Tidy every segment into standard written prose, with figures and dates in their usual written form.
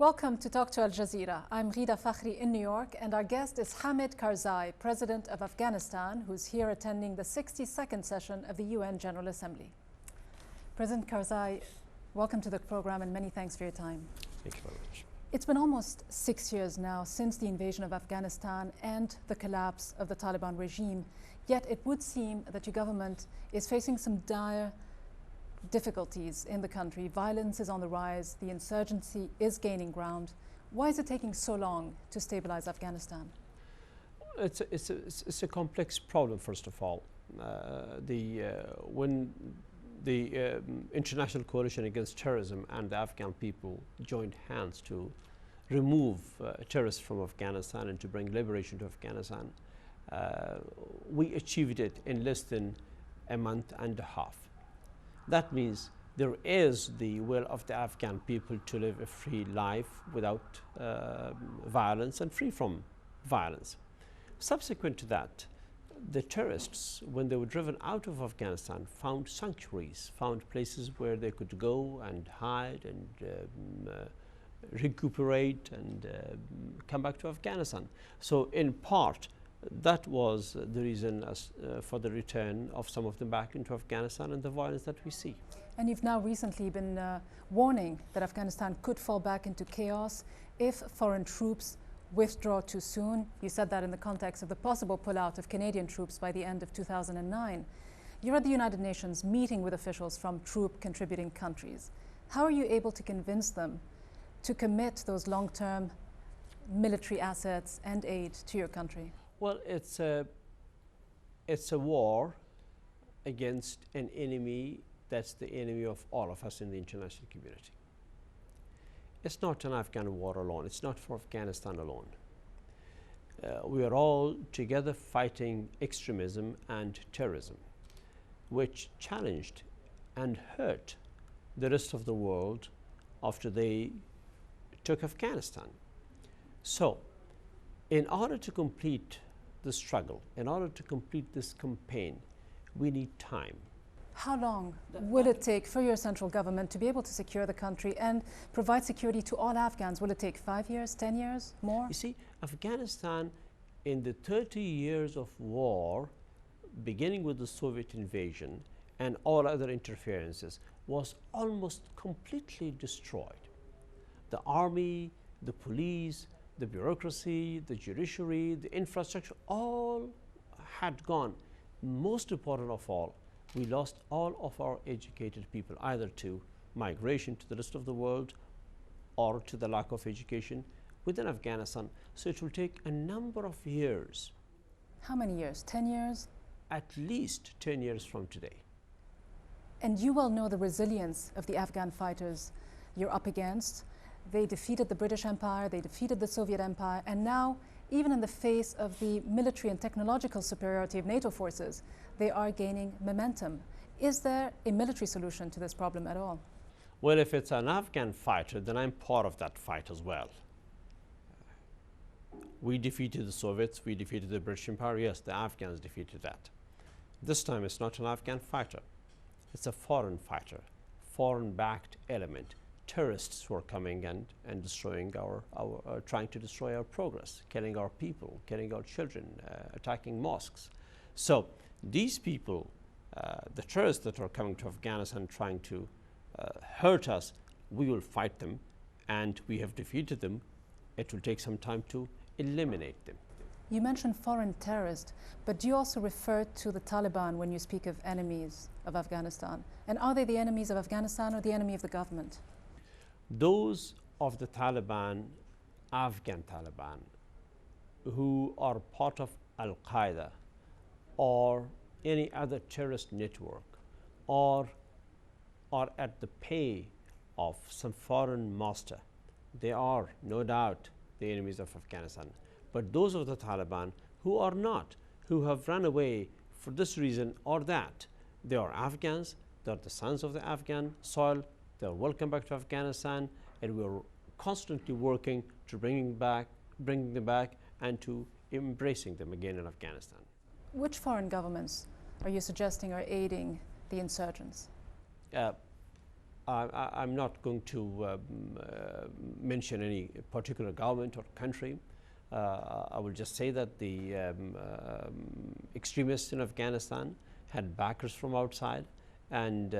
Welcome to Talk to Al Jazeera. I'm Ghida Fakhry in New York, and our guest is Hamid Karzai, President of Afghanistan, who's here attending the 62nd session of the UN General Assembly. President Karzai, welcome to the program and many thanks for your time. Thank you very much. It's been almost 6 years now since the invasion of Afghanistan and the collapse of the Taliban regime, yet it would seem that your government is facing some dire difficulties in the country. Violence is on the rise, the insurgency is gaining ground. Why is it taking so long to stabilize Afghanistan? It's a complex problem, first of all. When the international coalition against terrorism and the Afghan people joined hands to remove terrorists from Afghanistan and to bring liberation to Afghanistan, we achieved it in less than a month and a half. That means there is the will of the Afghan people to live a free life without violence and free from violence. Subsequent to that, the terrorists, when they were driven out of Afghanistan, found sanctuaries, found places where they could go and hide and recuperate and come back to Afghanistan. So in part, that was the reason for the return of some of them back into Afghanistan and the violence that we see. And you've now recently been warning that Afghanistan could fall back into chaos if foreign troops withdraw too soon. You said that in the context of the possible pullout of Canadian troops by the end of 2009. You're at the United Nations meeting with officials from troop contributing countries. How are you able to convince them to commit those long-term military assets and aid to your country? Well, it's a war against an enemy that's the enemy of all of us in the international community. It's not an Afghan war alone. It's not for Afghanistan alone. We are all together fighting extremism and terrorism, which challenged and hurt the rest of the world after they took Afghanistan. So, in order to complete the struggle, in order to complete this campaign, we need time. How long will it take for your central government to be able to secure the country and provide security to all Afghans? Will it take 5 years, 10 years, more? You see, Afghanistan, in the 30 years of war, beginning with the Soviet invasion and all other interferences, was almost completely destroyed. The army, the police, the bureaucracy, the judiciary, the infrastructure, all had gone. Most important of all, we lost all of our educated people, either to migration to the rest of the world or to the lack of education within Afghanistan. So it will take a number of years. How many years? 10 years? At least 10 years from today. And you well know the resilience of the Afghan fighters you're up against. They defeated the British Empire, they defeated the Soviet Empire, and now, even in the face of the military and technological superiority of NATO forces, they are gaining momentum. Is there a military solution to this problem at all? Well, if it's an Afghan fighter, then I'm part of that fight as well. We defeated the Soviets, we defeated the British Empire, yes, the Afghans defeated that. This time it's not an Afghan fighter, it's a foreign fighter, foreign-backed element. Terrorists who are coming and destroying trying to destroy our progress, killing our people, killing our children, attacking mosques. So these people, the terrorists that are coming to Afghanistan trying to hurt us, we will fight them, and we have defeated them. It will take some time to eliminate them. You mentioned foreign terrorists, but do you also refer to the Taliban when you speak of enemies of Afghanistan? And are they the enemies of Afghanistan or the enemy of the government? Those of the Taliban, Afghan Taliban, who are part of Al-Qaeda or any other terrorist network or are at the pay of some foreign master, they are no doubt the enemies of Afghanistan. But those of the Taliban who are not, who have run away for this reason or that, they are Afghans, they are the sons of the Afghan soil, they are welcome back to Afghanistan, and we are constantly working to bring them back and to embracing them again in Afghanistan. Which foreign governments are you suggesting are aiding the insurgents? I'm not going to mention any particular government or country. I will just say that the extremists in Afghanistan had backers from outside, and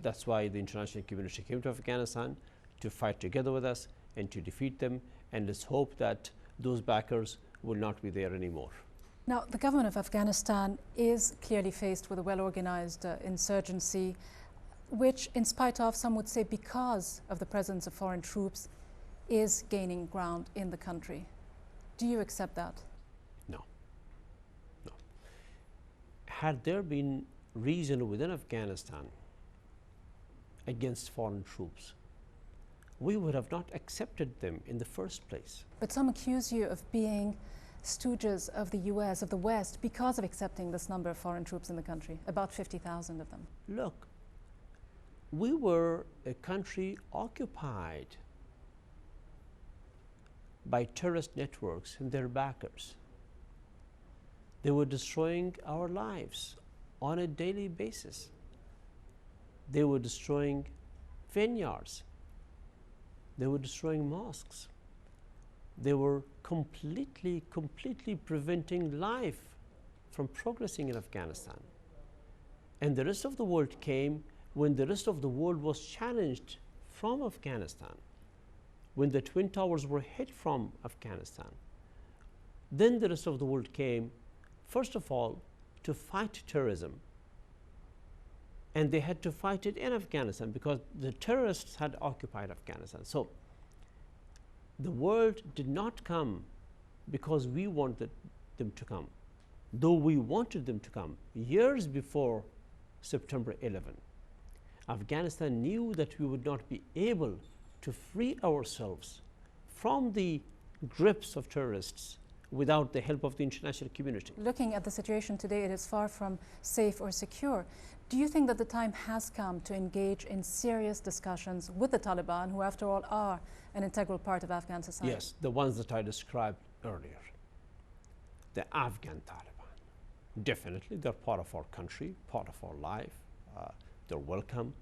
that's why the international community came to Afghanistan to fight together with us and to defeat them. And let's hope that those backers will not be there anymore. Now, the government of Afghanistan is clearly faced with a well-organized insurgency, which, in spite of, some would say because of the presence of foreign troops, is gaining ground in the country. Do you accept that? No. No. Had there been reason within Afghanistan against foreign troops, we would have not accepted them in the first place. But some accuse you of being stooges of the US, of the West, because of accepting this number of foreign troops in the country, about 50,000 of them. Look, we were a country occupied by terrorist networks and their backers. They were destroying our lives on a daily basis. They were destroying vineyards. They were destroying mosques. They were completely preventing life from progressing in Afghanistan. And the rest of the world came when the rest of the world was challenged from Afghanistan, when the Twin Towers were hit from Afghanistan. Then the rest of the world came, first of all, to fight terrorism. And they had to fight it in Afghanistan because the terrorists had occupied Afghanistan. So the world did not come because we wanted them to come, though we wanted them to come years before September 11. Afghanistan knew that we would not be able to free ourselves from the grips of terrorists without the help of the international community. Looking at the situation today, it is far from safe or secure. Do you think that the time has come to engage in serious discussions with the Taliban, who after all are an integral part of Afghan society? Yes, the ones that I described earlier. The Afghan Taliban. Definitely, they're part of our country, part of our life. They're welcome,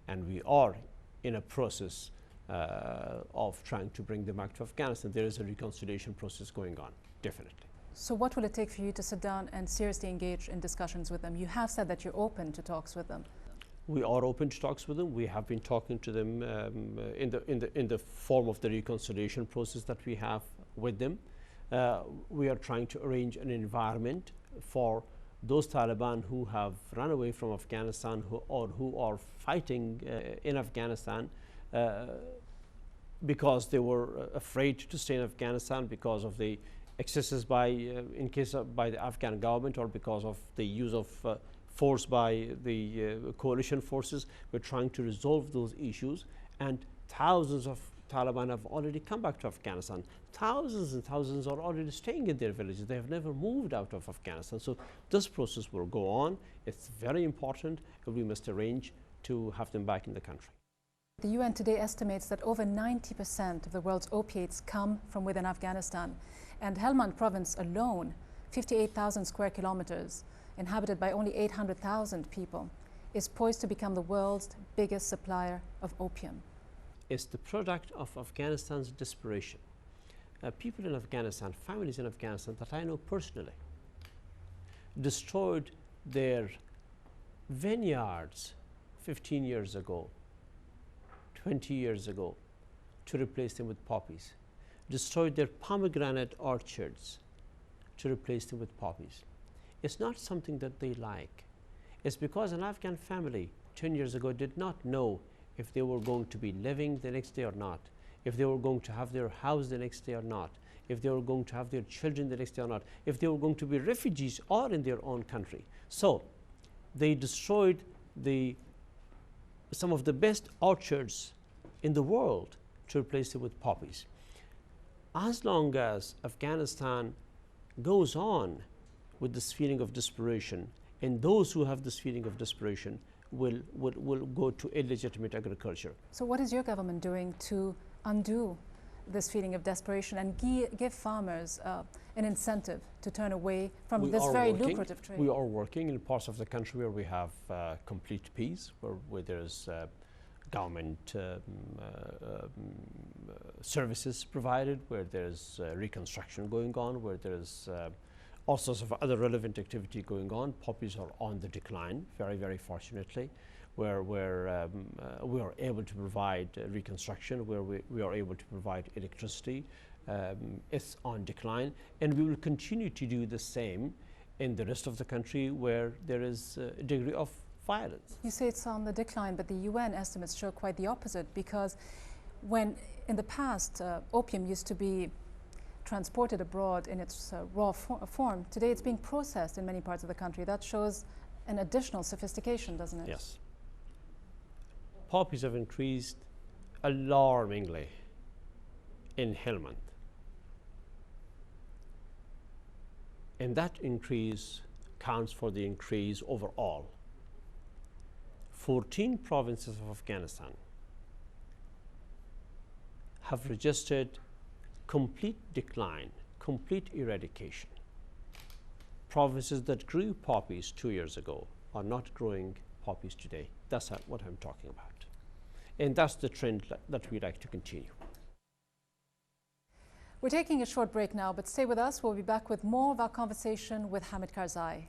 and we are in a process of trying to bring them back to Afghanistan. There is a reconciliation process going on, definitely. So what will it take for you to sit down and seriously engage in discussions with them? You have said that you're open to talks with them. We are open to talks with them. We have been talking to them in the form of the reconciliation process that we have with them. We are trying to arrange an environment for those Taliban who have run away from Afghanistan who are fighting in Afghanistan because they were afraid to stay in Afghanistan because of the excesses by the Afghan government or because of the use of force by the coalition forces. We're trying to resolve those issues, and thousands of Taliban have already come back to Afghanistan. Thousands and thousands are already staying in their villages. They have never moved out of Afghanistan. So this process will go on. It's very important, and we must arrange to have them back in the country. The UN today estimates that over 90% of the world's opiates come from within Afghanistan. And Helmand province alone, 58,000 square kilometers, inhabited by only 800,000 people, is poised to become the world's biggest supplier of opium. It's the product of Afghanistan's desperation. People in Afghanistan, families in Afghanistan that I know personally, destroyed their vineyards 15 years ago, 20 years ago, to replace them with poppies. Destroyed their pomegranate orchards to replace them with poppies. It's not something that they like. It's because an Afghan family 10 years ago did not know if they were going to be living the next day or not, if they were going to have their house the next day or not, if they were going to have their children the next day or not, if they were going to be refugees or in their own country. So they destroyed some of the best orchards in the world to replace them with poppies. As long as Afghanistan goes on with this feeling of desperation, and those who have this feeling of desperation will go to illegitimate agriculture. So what is your government doing to undo this feeling of desperation and give farmers an incentive to turn away from this very lucrative trade? We are working in parts of the country where we have complete peace, where there's government services provided, where there's reconstruction going on, where there's all sorts of other relevant activity going on. Poppies are on the decline, very, very fortunately, where we are able to provide reconstruction, where we are able to provide electricity. It's on decline, and we will continue to do the same in the rest of the country where there is a degree of violence. You say it's on the decline, but the UN estimates show quite the opposite, because when in the past opium used to be transported abroad in its raw form, today it's being processed in many parts of the country. That shows an additional sophistication, doesn't it? Yes. Poppies have increased alarmingly in Helmand. And that increase counts for the increase overall. 14 provinces of Afghanistan have registered complete decline, complete eradication. Provinces that grew poppies 2 years ago are not growing poppies today. That's what I'm talking about. And that's the trend that we'd like to continue. We're taking a short break now, but stay with us. We'll be back with more of our conversation with Hamid Karzai.